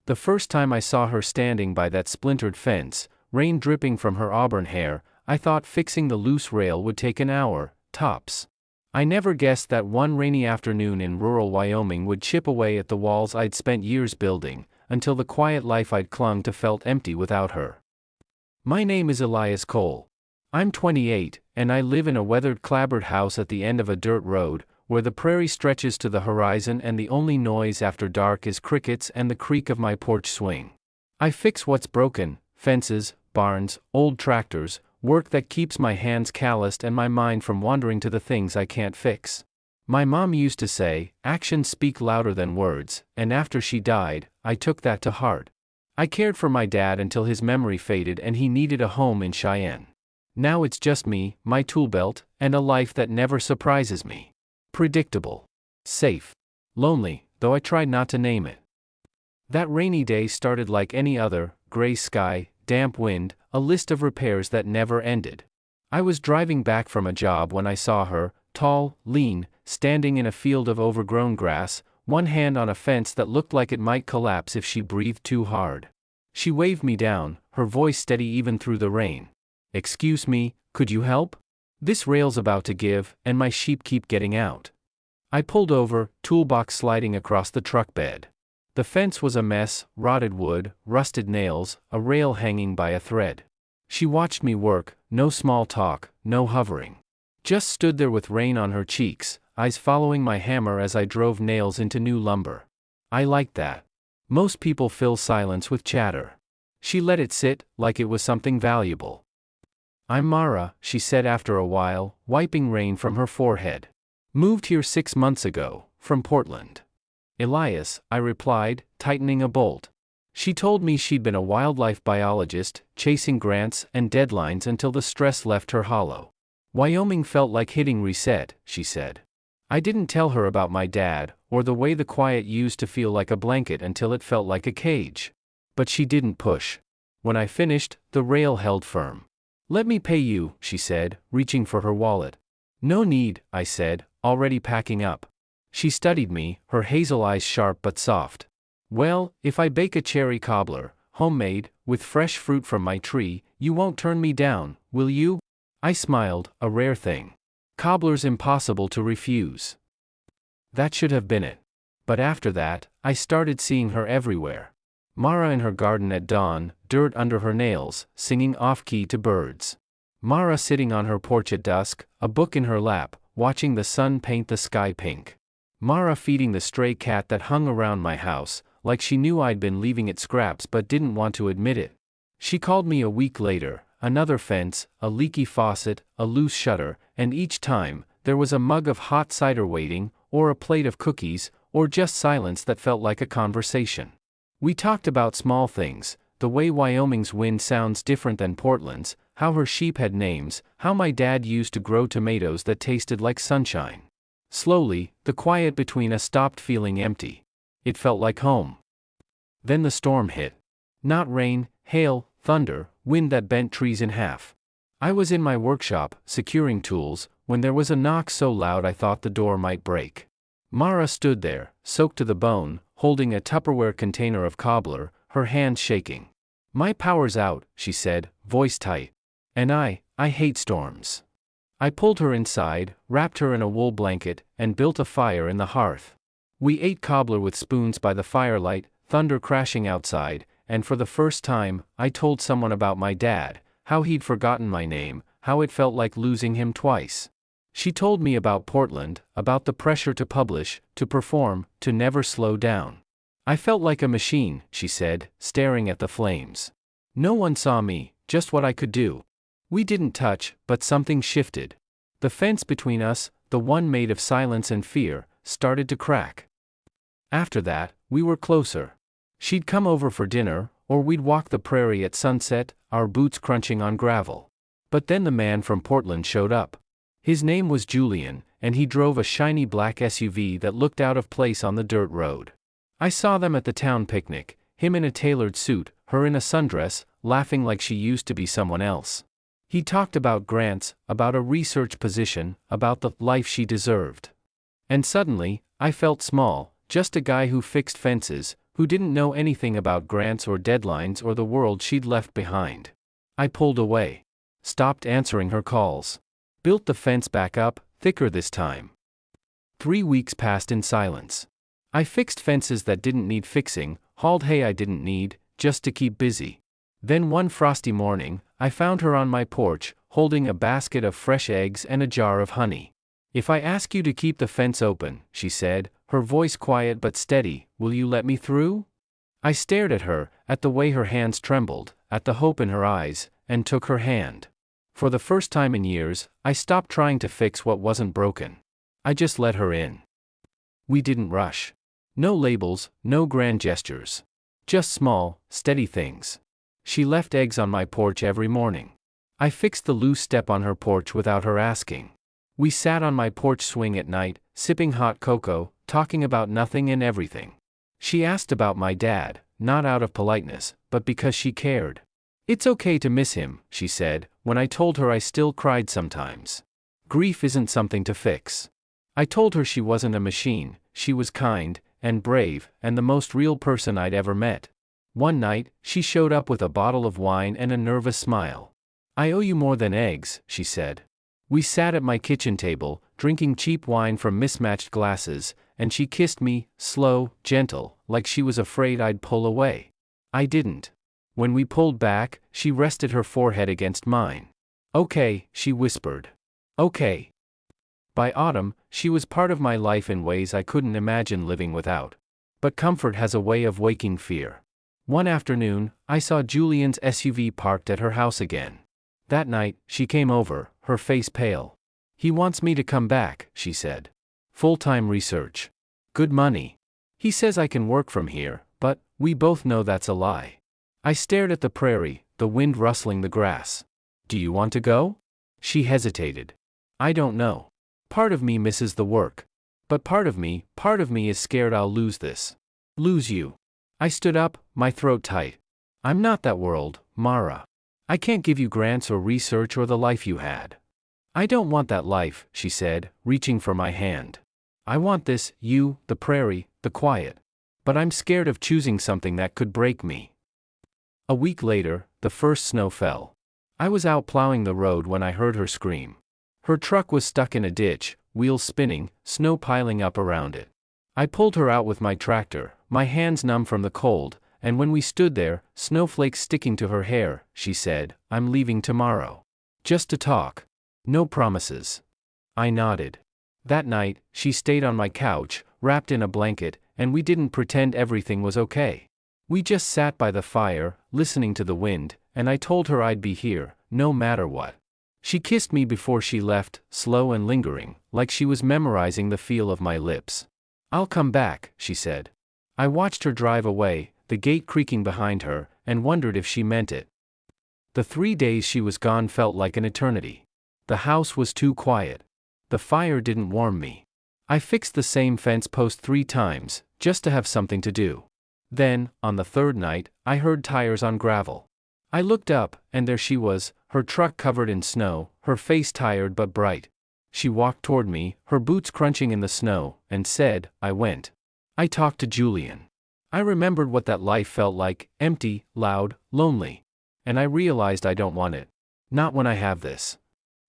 The first time I saw her standing by that splintered fence, rain dripping from her auburn hair, I thought fixing the loose rail would take an hour, tops. I never guessed that one rainy afternoon in rural Wyoming would chip away at the walls I'd spent years building, until the quiet life I'd clung to felt empty without her. My name is Elias Cole. I'm 28, and I live in a weathered clapboard house at the end of a dirt road, where the prairie stretches to the horizon and the only noise after dark is crickets and the creak of my porch swing. I fix what's broken: fences, barns, old tractors, work that keeps my hands calloused and my mind from wandering to the things I can't fix. My mom used to say, "Actions speak louder than words," and after she died, I took that to heart. I cared for my dad until his memory faded and he needed a home in Cheyenne. Now it's just me, my toolbelt, and a life that never surprises me. Predictable. Safe. Lonely, though I tried not to name it. That rainy day started like any other: gray sky, damp wind, a list of repairs that never ended. I was driving back from a job when I saw her, tall, lean, standing in a field of overgrown grass, one hand on a fence that looked like it might collapse if she breathed too hard. She waved me down, her voice steady even through the rain. "Excuse me, could you help? This rail's about to give, and my sheep keep getting out." I pulled over, toolbox sliding across the truck bed. The fence was a mess: rotted wood, rusted nails, a rail hanging by a thread. She watched me work, no small talk, no hovering. Just stood there with rain on her cheeks, eyes following my hammer as I drove nails into new lumber. I liked that. Most people fill silence with chatter. She let it sit, like it was something valuable. "I'm Mara," she said after a while, wiping rain from her forehead. "Moved here 6 months ago, from Portland." "Elias," I replied, tightening a bolt. She told me she'd been a wildlife biologist, chasing grants and deadlines until the stress left her hollow. Wyoming felt like hitting reset, she said. I didn't tell her about my dad, or the way the quiet used to feel like a blanket until it felt like a cage. But she didn't push. When I finished, the rail held firm. "Let me pay you," she said, reaching for her wallet. "No need," I said, already packing up. She studied me, her hazel eyes sharp but soft. "Well, if I bake a cherry cobbler, homemade, with fresh fruit from my tree, you won't turn me down, will you?" I smiled, a rare thing. Cobblers impossible to refuse. That should have been it. But after that, I started seeing her everywhere. Mara in her garden at dawn, dirt under her nails, singing off-key to birds. Mara sitting on her porch at dusk, a book in her lap, watching the sun paint the sky pink. Mara feeding the stray cat that hung around my house, like she knew I'd been leaving it scraps but didn't want to admit it. She called me a week later: another fence, a leaky faucet, a loose shutter, and each time, there was a mug of hot cider waiting, or a plate of cookies, or just silence that felt like a conversation. We talked about small things: the way Wyoming's wind sounds different than Portland's, how her sheep had names, how my dad used to grow tomatoes that tasted like sunshine. Slowly, the quiet between us stopped feeling empty. It felt like home. Then the storm hit. Not rain, hail, thunder, wind that bent trees in half. I was in my workshop, securing tools, when there was a knock so loud I thought the door might break. Mara stood there, soaked to the bone, holding a Tupperware container of cobbler, her hands shaking. "My power's out," she said, voice tight. "And I hate storms." I pulled her inside, wrapped her in a wool blanket, and built a fire in the hearth. We ate cobbler with spoons by the firelight, thunder crashing outside, and for the first time, I told someone about my dad, how he'd forgotten my name, how it felt like losing him twice. She told me about Portland, about the pressure to publish, to perform, to never slow down. "I felt like a machine," she said, staring at the flames. "No one saw me, just what I could do." We didn't touch, but something shifted. The fence between us, the one made of silence and fear, started to crack. After that, we were closer. She'd come over for dinner, or we'd walk the prairie at sunset, our boots crunching on gravel. But then the man from Portland showed up. His name was Julian, and he drove a shiny black SUV that looked out of place on the dirt road. I saw them at the town picnic, him in a tailored suit, her in a sundress, laughing like she used to be someone else. He talked about grants, about a research position, about the life she deserved. And suddenly, I felt small, just a guy who fixed fences, who didn't know anything about grants or deadlines or the world she'd left behind. I pulled away. Stopped answering her calls. Built the fence back up, thicker this time. 3 weeks passed in silence. I fixed fences that didn't need fixing, hauled hay I didn't need, just to keep busy. Then one frosty morning, I found her on my porch, holding a basket of fresh eggs and a jar of honey. "If I ask you to keep the fence open," she said, her voice quiet but steady, "will you let me through?" I stared at her, at the way her hands trembled, at the hope in her eyes, and took her hand. For the first time in years, I stopped trying to fix what wasn't broken. I just let her in. We didn't rush. No labels, no grand gestures. Just small, steady things. She left eggs on my porch every morning. I fixed the loose step on her porch without her asking. We sat on my porch swing at night, sipping hot cocoa, talking about nothing and everything. She asked about my dad, not out of politeness, but because she cared. "It's okay to miss him," she said, when I told her I still cried sometimes. Grief isn't something to fix. I told her she wasn't a machine, she was kind, and brave, and the most real person I'd ever met. One night, she showed up with a bottle of wine and a nervous smile. "I owe you more than eggs," she said. We sat at my kitchen table, drinking cheap wine from mismatched glasses, and she kissed me, slow, gentle, like she was afraid I'd pull away. I didn't. When we pulled back, she rested her forehead against mine. "Okay," she whispered. "Okay." By autumn, she was part of my life in ways I couldn't imagine living without. But comfort has a way of waking fear. One afternoon, I saw Julian's SUV parked at her house again. That night, she came over, her face pale. "He wants me to come back," she said. "Full-time research. Good money. He says I can work from here, but we both know that's a lie." I stared at the prairie, the wind rustling the grass. "Do you want to go?" She hesitated. "I don't know. Part of me misses the work. But part of me is scared I'll lose this. Lose you." I stood up, my throat tight. "I'm not that world, Mara. I can't give you grants or research or the life you had." "I don't want that life," she said, reaching for my hand. "I want this, you, the prairie, the quiet. But I'm scared of choosing something that could break me." A week later, the first snow fell. I was out plowing the road when I heard her scream. Her truck was stuck in a ditch, wheels spinning, snow piling up around it. I pulled her out with my tractor, my hands numb from the cold, and when we stood there, snowflakes sticking to her hair, she said, "I'm leaving tomorrow. Just to talk. No promises." I nodded. That night, she stayed on my couch, wrapped in a blanket, and we didn't pretend everything was okay. We just sat by the fire, listening to the wind, and I told her I'd be here, no matter what. She kissed me before she left, slow and lingering, like she was memorizing the feel of my lips. "I'll come back," she said. I watched her drive away, the gate creaking behind her, and wondered if she meant it. The 3 days she was gone felt like an eternity. The house was too quiet. The fire didn't warm me. I fixed the same fence post 3 times, just to have something to do. Then, on the 3rd night, I heard tires on gravel. I looked up, and there she was, her truck covered in snow, her face tired but bright. She walked toward me, her boots crunching in the snow, and said, "I went." I talked to Julian. I remembered what that life felt like, empty, loud, lonely. And I realized I don't want it. Not when I have this.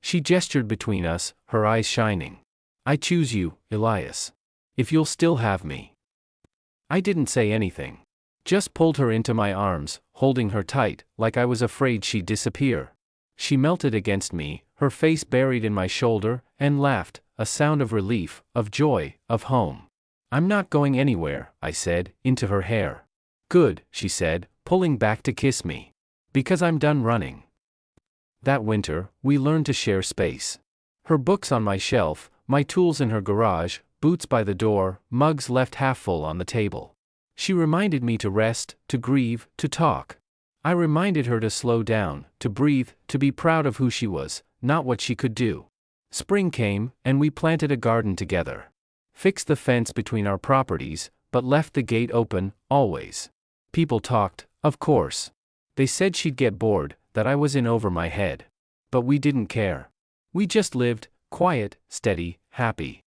She gestured between us, her eyes shining. "I choose you, Elias. If you'll still have me." I didn't say anything. Just pulled her into my arms, holding her tight, like I was afraid she'd disappear. She melted against me, her face buried in my shoulder, and laughed, a sound of relief, of joy, of home. "I'm not going anywhere," I said, into her hair. "Good," she said, pulling back to kiss me. "Because I'm done running." That winter, we learned to share space. Her books on my shelf, my tools in her garage, boots by the door, mugs left half full on the table. She reminded me to rest, to grieve, to talk. I reminded her to slow down, to breathe, to be proud of who she was, not what she could do. Spring came, and we planted a garden together. Fixed the fence between our properties, but left the gate open, always. People talked, of course. They said she'd get bored, that I was in over my head. But we didn't care. We just lived, quiet, steady, happy.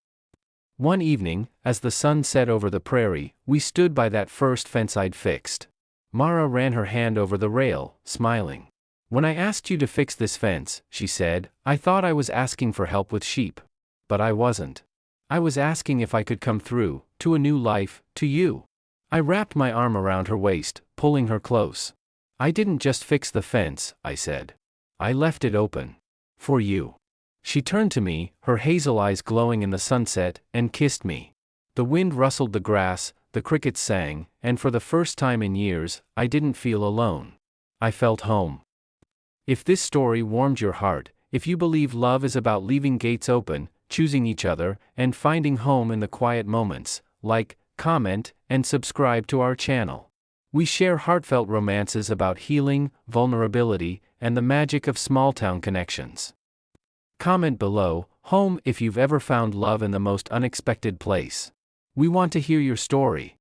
One evening, as the sun set over the prairie, we stood by that first fence I'd fixed. Mara ran her hand over the rail, smiling. "When I asked you to fix this fence," she said, "I thought I was asking for help with sheep. But I wasn't. I was asking if I could come through, to a new life, to you." I wrapped my arm around her waist, pulling her close. "I didn't just fix the fence," I said. "I left it open. For you." She turned to me, her hazel eyes glowing in the sunset, and kissed me. The wind rustled the grass, the crickets sang, and for the first time in years, I didn't feel alone. I felt home. If this story warmed your heart, if you believe love is about leaving gates open, choosing each other, and finding home in the quiet moments, like, comment, and subscribe to our channel. We share heartfelt romances about healing, vulnerability, and the magic of small-town connections. Comment below, home, if you've ever found love in the most unexpected place. We want to hear your story.